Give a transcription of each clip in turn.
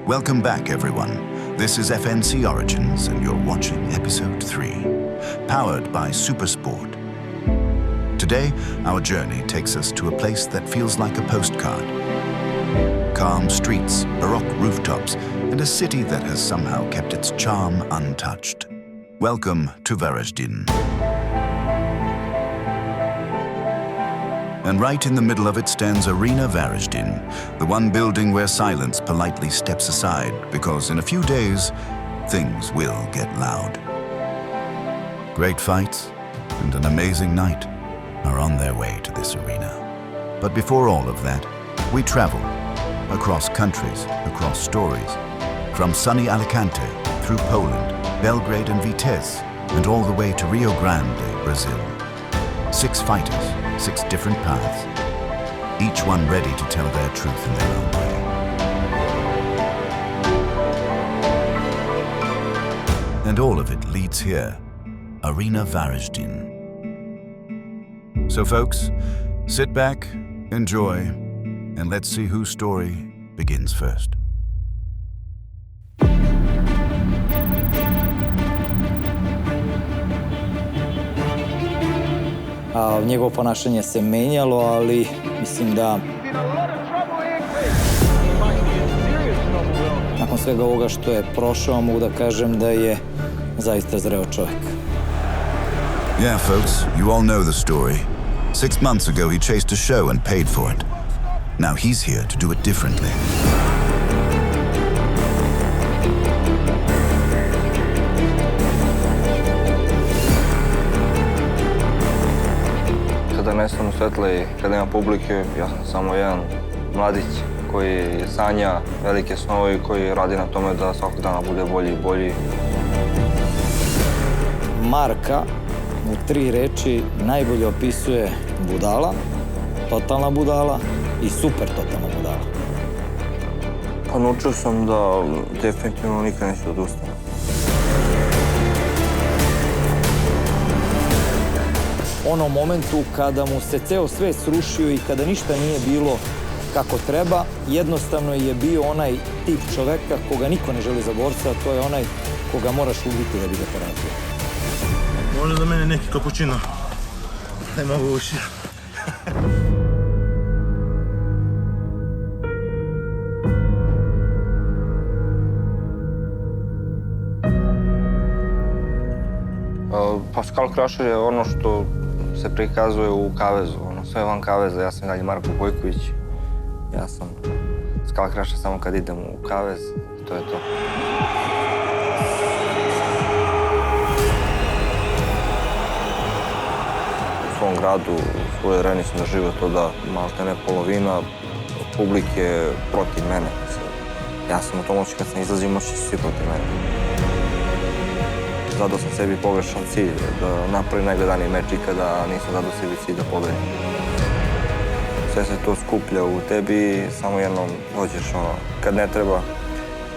Welcome back, everyone. This is FNC Origins, and you're watching Episode 3, powered by SuperSport. Today, our journey takes us to a place that feels like a postcard. Calm streets, baroque rooftops, and a city that has somehow kept its charm untouched. Welcome to Varaždin. And right in the middle of it stands Arena Varaždin, the one building where silence politely steps aside because in a few days, things will get loud. Great fights and an amazing night are on their way to this arena. But before all of that, we travel across countries, across stories, from sunny Alicante through Poland, Belgrade and Vitez, and all the way to Rio Grande, Brazil. 6 fighters, 6 different paths, each one ready to tell their truth in their own way. And all of it leads here, Arena Varaždin. So folks, sit back, enjoy, and let's see whose story begins first. Njegovo ponašanje se menjalo, ali mislim da nakon svega ovoga što je prošao, mogu da kažem da je zaista zreo čovjek. Yeah, folks, you all know the story. 6 months ago, he chased a show and paid for it. Now he's here to do it differently. Kada nestanu svetla i kada nema publike, ja sam samo jedan mladić koji sanja velike snove i koji radi na tome da svakog dana bude bolji i bolji. Marka u 3 reči najbolje opisuje budala, totalna budala i super totalna budala. Pa naučio sam da definitivno nikad neću odustanem. Onom momentu kada mu se ceo svet srušio i kada ništa nije bilo kako treba, jednostavno je bio onaj tip čoveka koga niko ne želi za borca, a to je onaj koga moraš ubiti da bi ga porazio. Može za mene neki kapućino. Ne mogu uši. Michal Krasa je ono što se prikazuje u kavezu, sve van kaveza. Ja sam dalje Marko Bojković. Ja sam Michal Krasa samo kad idem u kavez i to je to. U svom gradu, u svojoj areni sam doživio to da maltene polovina publike protiv mene. Ja sam u tom moći kad sam izlazio, moći su svi protiv mene. Zadao sam sebi pogrešan cilj, da napravim najgledaniji meč ikada, nisam zadao sebi cilj da pobedim. Sve se to skuplja u tebi, samo jednom dođeš kad ne treba.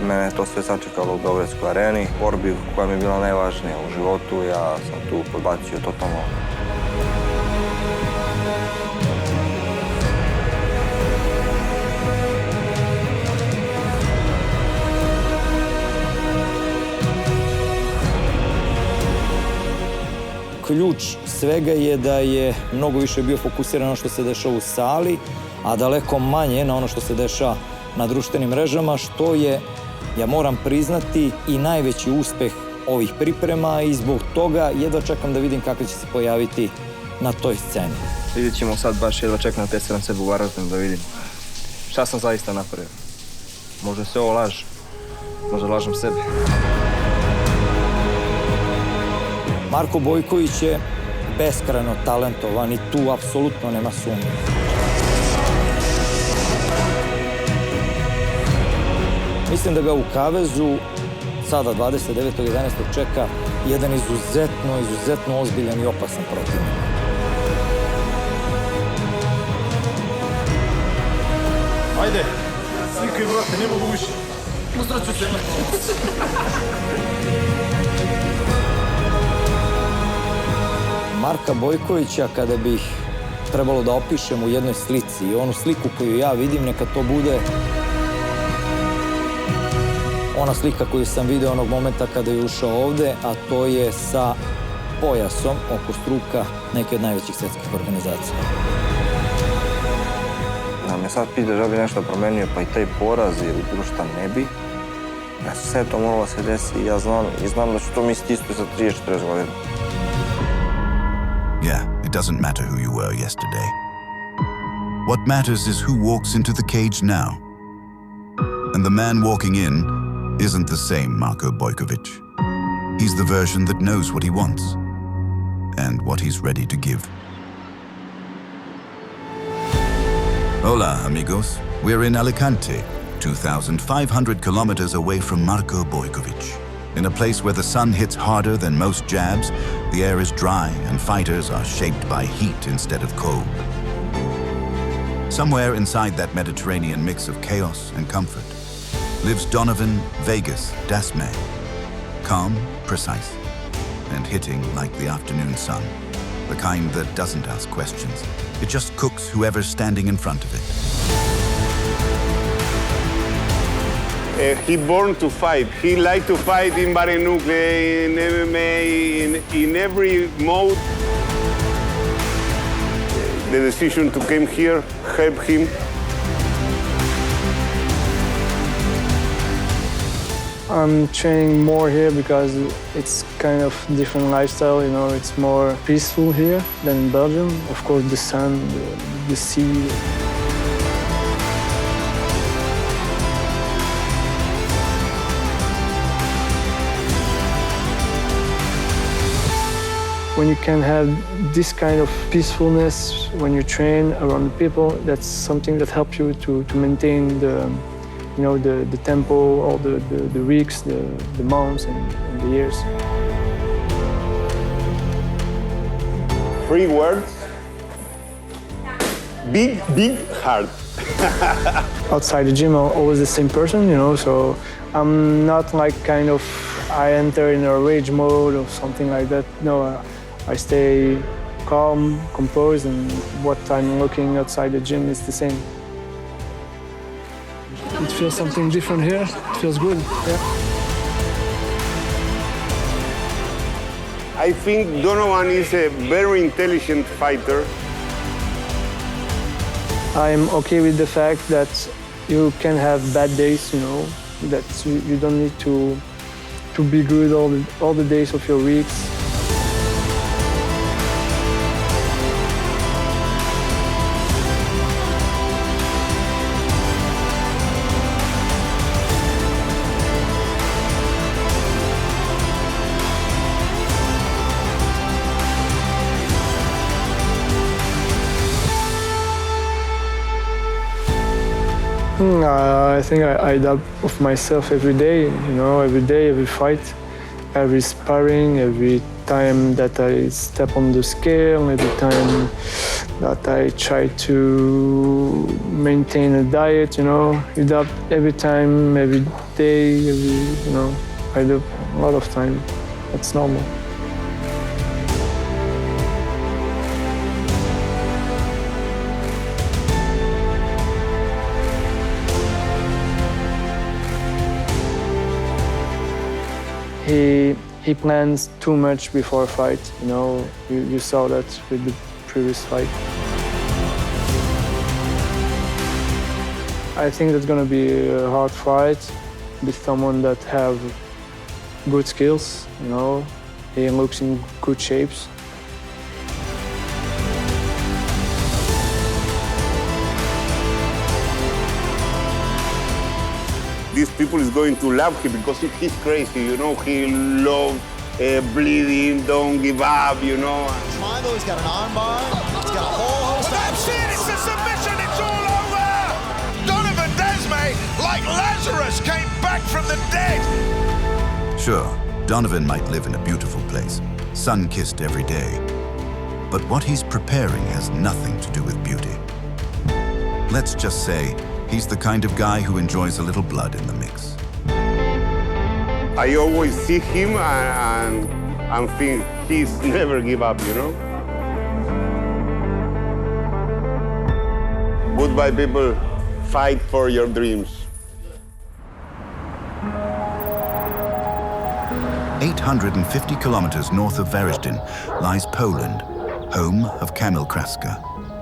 Mene je to sve sačekalo u Beogradskoj areni, borbi koja mi je bila najvažnija u životu, ja sam tu podbacio totalno. Ključ svega je da je mnogo više bio fokusiran na ono što se dešava u sali, a daleko manje na ono što se dešava na društvenim mrežama, što je, ja moram priznati, i najveći uspeh ovih priprema i zbog toga jedva čekam da vidim kako će se pojaviti na toj sceni. Vidjet ćemo sad baš jedva čekam da testiram sebe u Varaždinu da vidim šta sam zaista napravio. Možda je sve ovo laž, možda lažem sebe. Marko Bojković je beskrajno talentovan i tu apsolutno nema sumnje. Mislim da ga u kavezu sada 29.11. čeka jedan izuzetno ozbiljan i opasan protivnik. Ajde, slikaj brate, ne mogu više. Uzraću se. Marka Bojkovića, kada bih trebalo da opišem u jednoj slici i onu sliku koju ja vidim, neka to bude ona slika koju sam vidio onog momenta kada je ušao ovde, a to je sa pojasom oko struka neke od najvećih svjetskih organizacija. Da me sad pitaš da bi nešto promenio, pa i taj poraz ili bilo šta ne bi. Sve to moralo se desi i ja znam da ću to misliti isto za 30-40 godina. Yeah, it doesn't matter who you were yesterday. What matters is who walks into the cage now. And the man walking in isn't the same Marko Bojković. He's the version that knows what he wants and what he's ready to give. Hola, amigos. We're in Alicante, 2,500 kilometers away from Marko Bojković. In a place where the sun hits harder than most jabs, the air is dry and fighters are shaped by heat instead of cold. Somewhere inside that Mediterranean mix of chaos and comfort lives Donovan Desmae, calm, precise, and hitting like the afternoon sun, the kind that doesn't ask questions. It just cooks whoever's standing in front of it. He born to fight. He liked to fight in baroque, in MMA, in every mode. The decision to come here helped him. I'm training more here because it's kind of different lifestyle, you know, it's more peaceful here than in Belgium. Of course, the sun, the sea. When you can have this kind of peacefulness when you train around people, that's something that helps you to maintain the, you know, the tempo, all the weeks, the months, and the years. 3 words. Big, hard. Outside the gym, I'm always the same person, you know, so I'm not like kind of, I enter in a rage mode or something like that. No, I stay calm, composed, and what I'm looking outside the gym is the same. It feels something different here. It feels good, yeah. I think Donovan is a very intelligent fighter. I'm okay with the fact that you can have bad days, you know, that you don't need to be good all the days of your weeks. I think I doubt of myself every day, you know, every day, every fight, every sparring, every time that I step on the scale, every time that I try to maintain a diet, you know, you doubt every time, every day, you know, I do a lot of time. That's normal. He plans too much before a fight, you know, you saw that with the previous fight. I think that's gonna be a hard fight with someone that have good skills, you know, he looks in good shapes. These people is going to love him because he's crazy, you know, he loves bleeding, don't give up, you know. Smilo, he's got an armbar, he's got a whole host of... That's it, it's a submission, it's all over! Donovan Desmae, like Lazarus, came back from the dead! Sure, Donovan might live in a beautiful place, sun-kissed every day. But what he's preparing has nothing to do with beauty. Let's just say he's the kind of guy who enjoys a little blood in the mix. I always see him and think he's never give up, you know? Goodbye, people. Fight for your dreams. 850 kilometers north of Varaždin lies Poland, home of Kamil Krasa,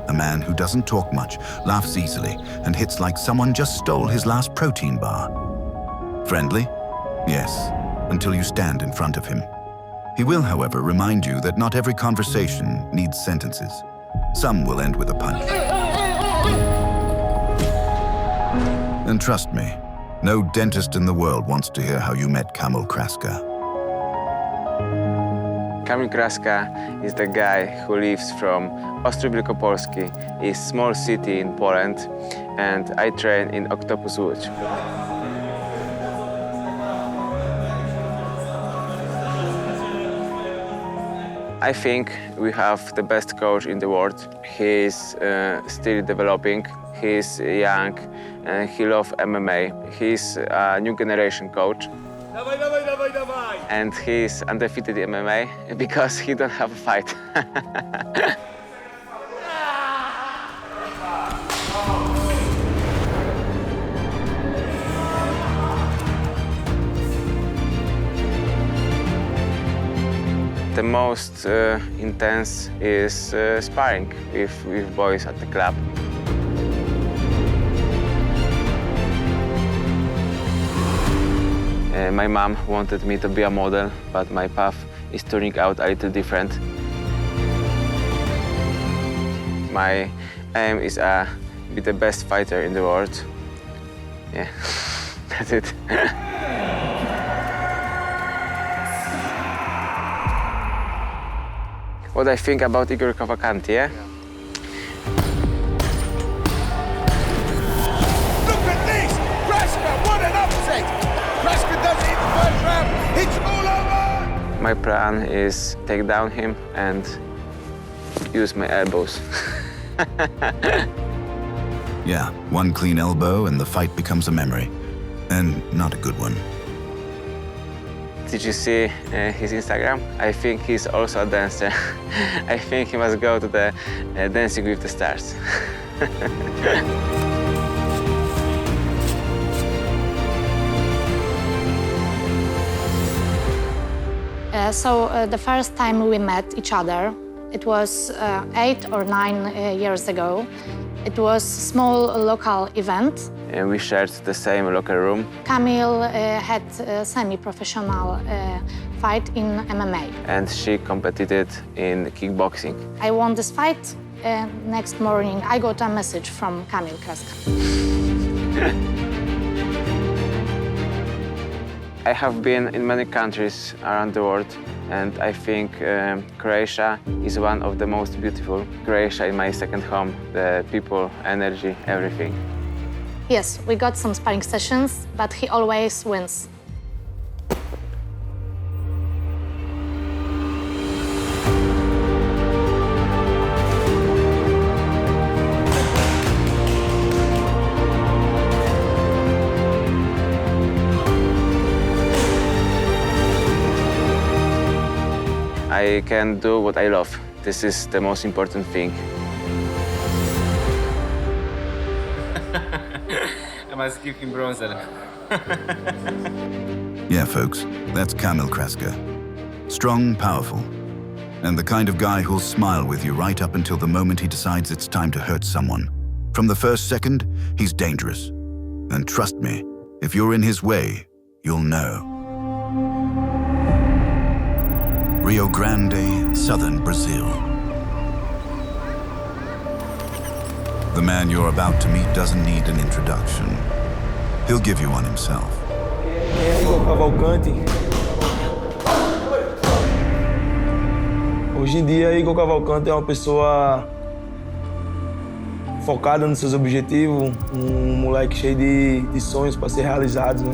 a man who doesn't talk much, laughs easily, and hits like someone just stole his last protein bar. Friendly? Yes, until you stand in front of him. He will, however, remind you that not every conversation needs sentences. Some will end with a punch. And trust me, no dentist in the world wants to hear how you met Kamil Krasa. Kamil Krasa is the guy who lives from Ostrów a small city in Poland, and I train in Octopus Łódź. I think we have the best coach in the world. He's still developing, he's young, and he loves MMA. He's a new generation coach. And he's undefeated in MMA because he don't have a fight. The most intense is sparring with boys at the club. My mom wanted me to be a model, but my path is turning out a little different. My aim is to be the best fighter in the world. Yeah, that's it. What I think about Igor Cavalcanti, yeah? Look at this! Krasa, what an upset! Krasa does it in the first round. It's all over! My plan is take down him and use my elbows. Yeah, one clean elbow and the fight becomes a memory. And not a good one. Did you see his Instagram? I think he's also a dancer. I think he must go to the Dancing with the Stars. The first time we met each other, it was 8 or 9 years ago. It was a small local event. And we shared the same locker room. Kamil had a semi-professional fight in MMA. And she competed in kickboxing. I won this fight. Next morning, I got a message from Kamil Krasa. I have been in many countries around the world, and I think Croatia is one of the most beautiful. Croatia is my second home. The people, energy, everything. Yes, we got some sparring sessions, but he always wins. I can do what I love. This is the most important thing. I must give him bronzer. Yeah, folks, that's Kamil Krasa. Strong, powerful, and the kind of guy who'll smile with you right up until the moment he decides it's time to hurt someone. From the first second, he's dangerous. And trust me, if you're in his way, you'll know. Rio Grande, southern Brazil. The man you're about to meet doesn't need an introduction. He'll give you one himself. Igor Cavalcanti. Hoje em dia, Igor Cavalcanti é uma pessoa focada nos seus objetivos, um moleque cheio de sonhos para ser realizados, né?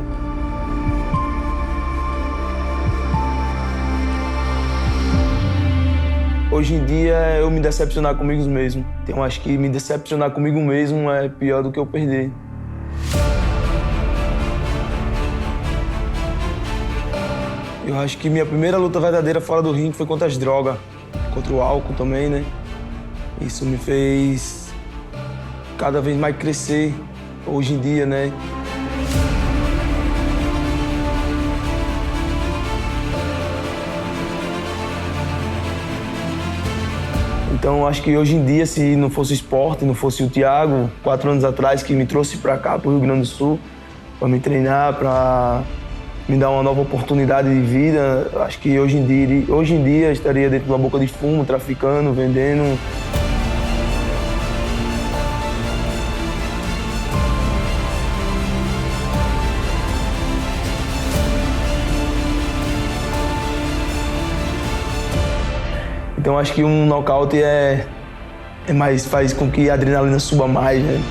Hoje em dia, eu me decepcionar comigo mesmo. Então, acho que me decepcionar comigo mesmo é pior do que eu perder. Eu acho que minha primeira luta verdadeira fora do ringue foi contra as drogas, contra o álcool também, né? Isso me fez cada vez mais crescer hoje em dia, né? Então, acho que hoje em dia, se não fosse o esporte, não fosse o Thiago, 4 anos atrás, que me trouxe para cá, para o Rio Grande do Sul, para me treinar, para me dar uma nova oportunidade de vida, acho que hoje em dia estaria dentro de uma boca de fumo, traficando, vendendo. Então acho que um nocaute faz com que a adrenalina suba mais, né?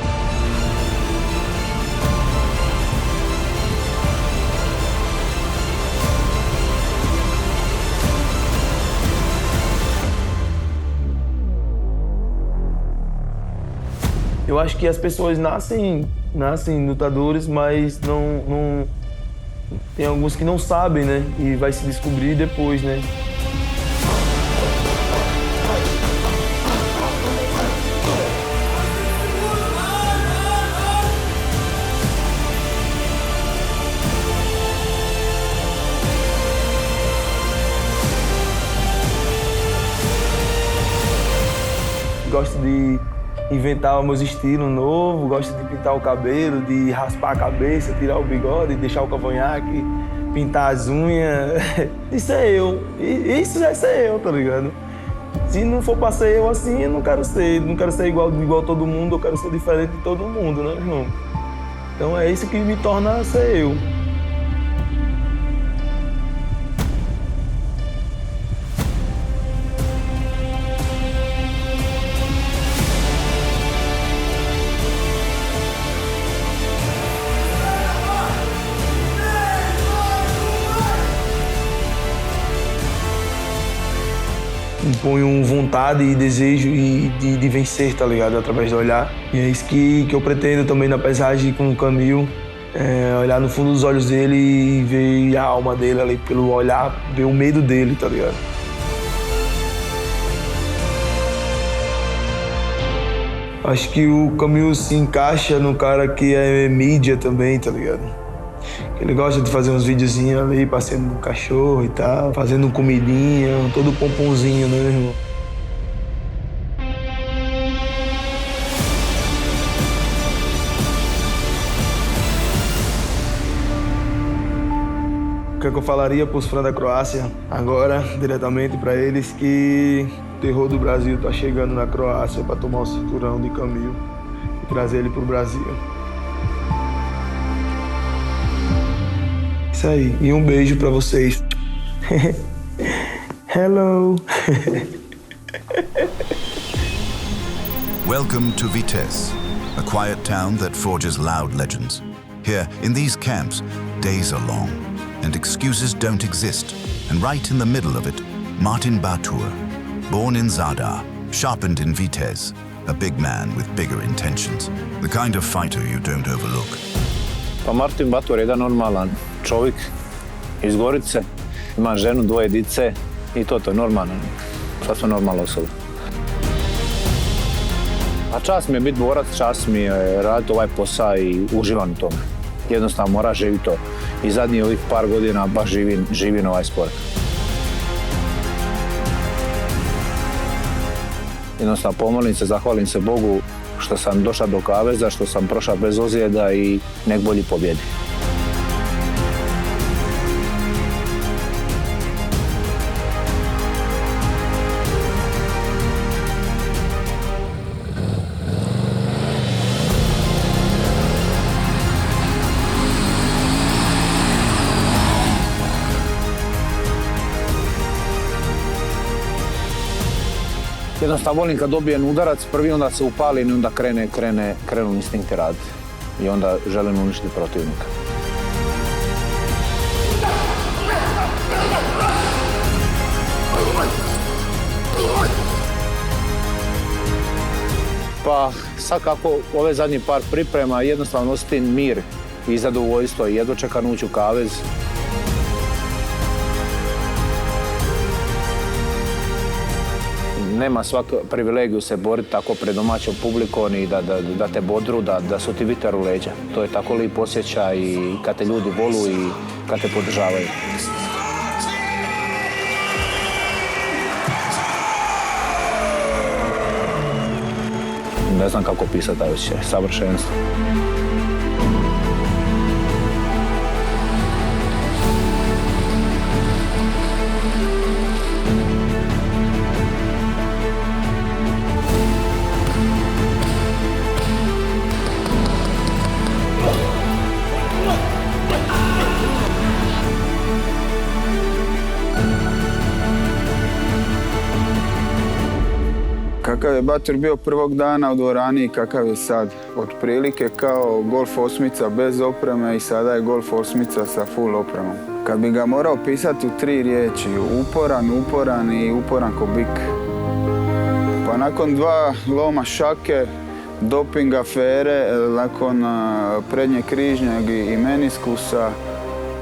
Eu acho que as pessoas nascem lutadores, mas não tem alguns que não sabem, né? E vai se descobrir depois, né? Gosto de inventar meus estilos novos, gosto de pintar o cabelo, de raspar a cabeça, tirar o bigode, deixar o cavanhaque, pintar as unhas. Isso é eu. Isso é ser eu, tá ligado? Se não for pra ser eu assim, eu não quero ser. Não quero ser igual a todo mundo, eu quero ser diferente de todo mundo, né, irmão? Então é isso que me torna ser eu. Imponho vontade e desejo de vencer, tá ligado? Através do olhar. E é isso que eu pretendo também na paisagem com o Kamil. Olhar no fundo dos olhos dele e ver a alma dele ali pelo olhar, ver o medo dele, tá ligado? Acho que o Kamil se encaixa no cara que é mídia também, tá ligado? Ele gosta de fazer uns videozinhos ali, passeando no cachorro e tal, fazendo comidinha, todo pomponzinho, né, irmão? O que é que eu falaria para os fãs da Croácia agora, diretamente para eles, que o terror do Brasil tá chegando na Croácia para tomar o cinturão de Kamil e trazer ele pro Brasil. Isso aí, e um beijo pra vocês. Hello. Welcome to Vitez, a quiet town that forges loud legends. Here, in these camps, days are long, and excuses don't exist. And right in the middle of it, Martin Batur, born in Zadar, sharpened in Vitez, a big man with bigger intentions, the kind of fighter you don't overlook. Pa Martin Batur je jedan normalan čovjek iz Gorice, ima ženu, 2 dice i to je normalno, sasvim normalna osoba. A čast mi je biti borac, čast mi je raditi ovaj posao i uživam u tome. Jednostavno mora živjeti to. I zadnjih ovih par godina baš živim ovaj sport. Jednostavno pomolim se, zahvalim se Bogu što sam došao do kaveza, što sam prošao bez ozljeda i nek bolji pobjedi. Jednostavno volim kad dobijem udarac, prvi onda se upalim i onda krenu instinkti raditi. I onda želim uništiti protivnika. Pa sad kako ove zadnji par priprema, jednostavno osjetim mir i zadovoljstvo i jedva čekam ući u kavez. Nema svaku privilegiju se boriti tako pred domaćom publikom i da te bodru, da su ti viter u leđa. To je tako lijep osjećaj i kad te ljudi volu i kad te podržavaju. ne znam kako pisati taj osjećaj, savršenstvo. Kakav je Batur bio prvog dana u dvorani i kakav je sad. Otprilike kao golf osmica bez opreme i sada je golf osmica sa full opremom. Kad bi ga morao pisati u 3 riječi, uporan i uporan ko bik. Pa nakon 2 loma šake, doping afere, nakon prednje križnjeg i meniskusa,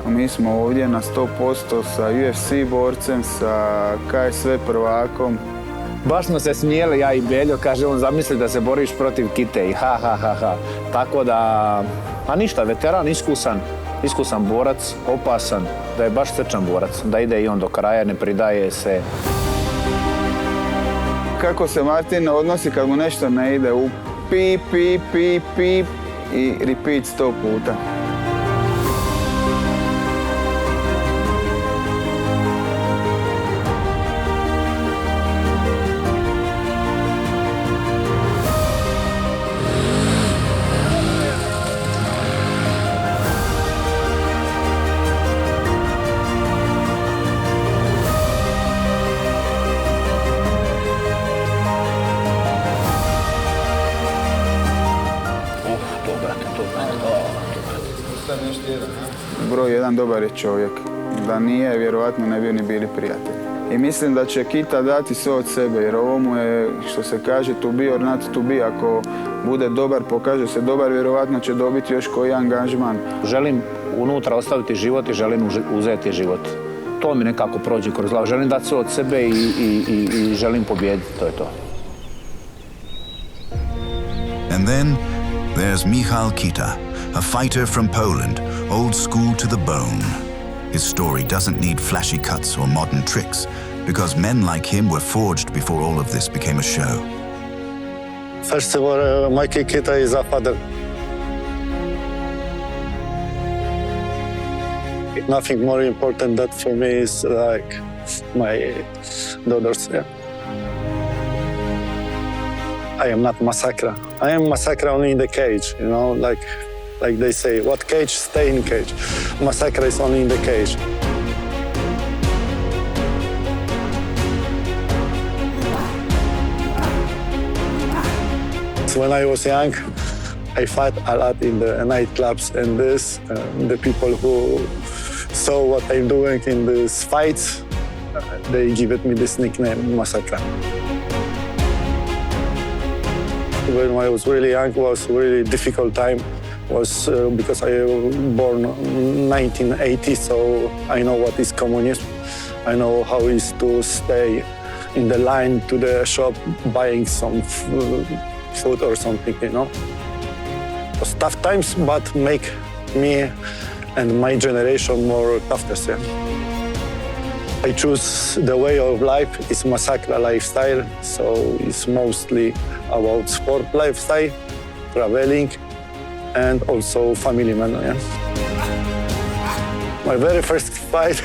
mi smo ovdje na 100% sa UFC borcem, sa KSV prvakom. Baš smo se smijeli, ja i Beljo, kaže on, zamisli da se boriš protiv Kite i ha. Tako da, a ništa, veteran, iskusan borac, opasan, da je baš srčan borac, da ide i on do kraja, ne pridaje se. Kako se Martin odnosi kad mu nešto ne ide, u pip i repeat 100 puta. Broj 1 dobar je čovjek. Da nije, vjerovatno ne bi ni bili prijatelji. I mislim da će Kita dati sve od sebe, jer ovo mu je, što se kaže, to be or not to be. Ako bude dobar, pokaže se dobar, vjerovatno će dobiti još koji angažman. Želim unutra ostaviti život i želim uzeti život. To mi nekako prođe kroz glavu. Želim dati sve od sebe i želim pobijediti, to je to. And then there's Michal Kita, a fighter from Poland, old school to the bone. His story doesn't need flashy cuts or modern tricks, because men like him were forged before all of this became a show. First of all, Michal Kita is a father. Nothing more important that for me is like my daughters. Yeah. I am not massacre. I am massacre only in the cage, you know, like they say, what cage, stay in cage. Massacre is only in the cage. So when I was young, I fought a lot in the nightclubs and this. The people who saw what I'm doing in these fights, they give me this nickname, Massacre. When I was really young, it was a really difficult time. Was because I was born 1980, so I know what is communism. I know how it is to stay in the line to the shop buying some food or something, you know. It was tough times, but make me and my generation more toughness. Yeah. I choose the way of life. It's massacre lifestyle, so it's mostly about sport lifestyle, traveling, and also family man. Yeah. My very first fight,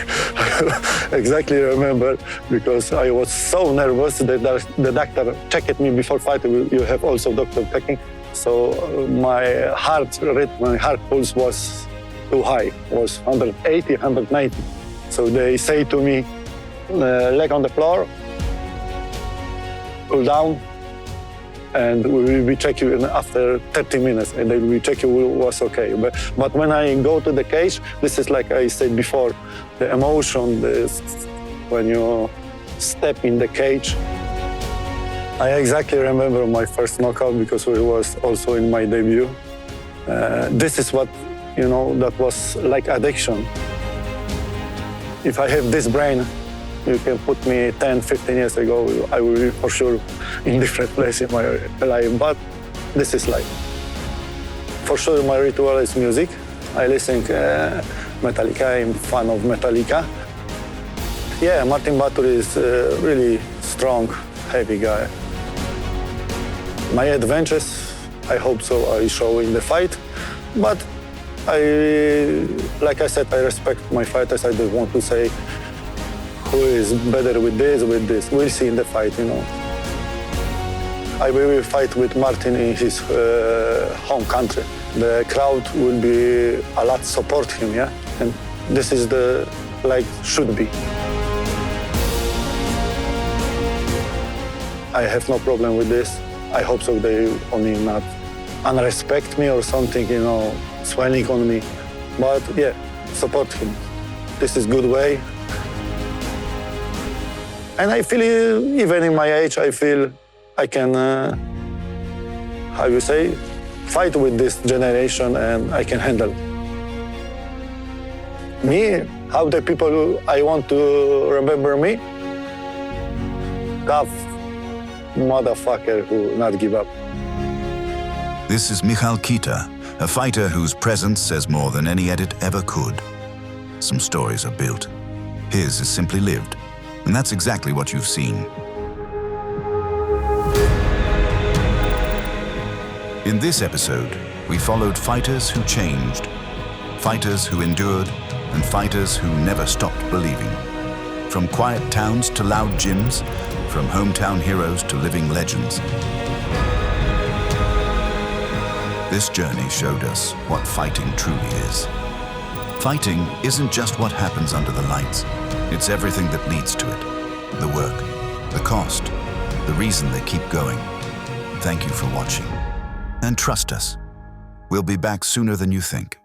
I exactly remember, because I was so nervous that the doctor checked me before fight. You have also doctor checking. So my heart rate, my heart pulse was too high, was 180, 190. So they say to me, leg on the floor, cool down, and we will check you after 30 minutes, and then we check you was okay. But when I go to the cage, this is like I said before, the emotion, when you step in the cage. I exactly remember my first knockout because it was also in my debut. This is what, you know, that was like addiction. If I have this brain, you can put me 10, 15 years ago, I will be for sure in different place in my life, but this is life. For sure, my ritual is music. I listen Metallica, I'm fan of Metallica. Yeah, Martin Batur is a really strong, heavy guy. My adventures, I hope so, I show in the fight. But like I said, I respect my fighters. I don't want to say who is better with this. We'll see in the fight, you know. I will fight with Martin in his home country. The crowd will be a lot support him, yeah? And this is the, like, should be. I have no problem with this. I hope so they only not unrespect me or something, you know, swelling on me. But yeah, support him. This is good way. And I feel, even in my age, I feel I can, how you say, fight with this generation and I can handle. Me, how the people I want to remember me? Tough motherfucker who not give up. This is Michal Kita, a fighter whose presence says more than any edit ever could. Some stories are built. His is simply lived, and that's exactly what you've seen. In this episode, we followed fighters who changed, fighters who endured, and fighters who never stopped believing. From quiet towns to loud gyms, from hometown heroes to living legends. This journey showed us what fighting truly is. Fighting isn't just what happens under the lights. It's everything that leads to it. The work, the cost, the reason they keep going. Thank you for watching. And trust us, we'll be back sooner than you think.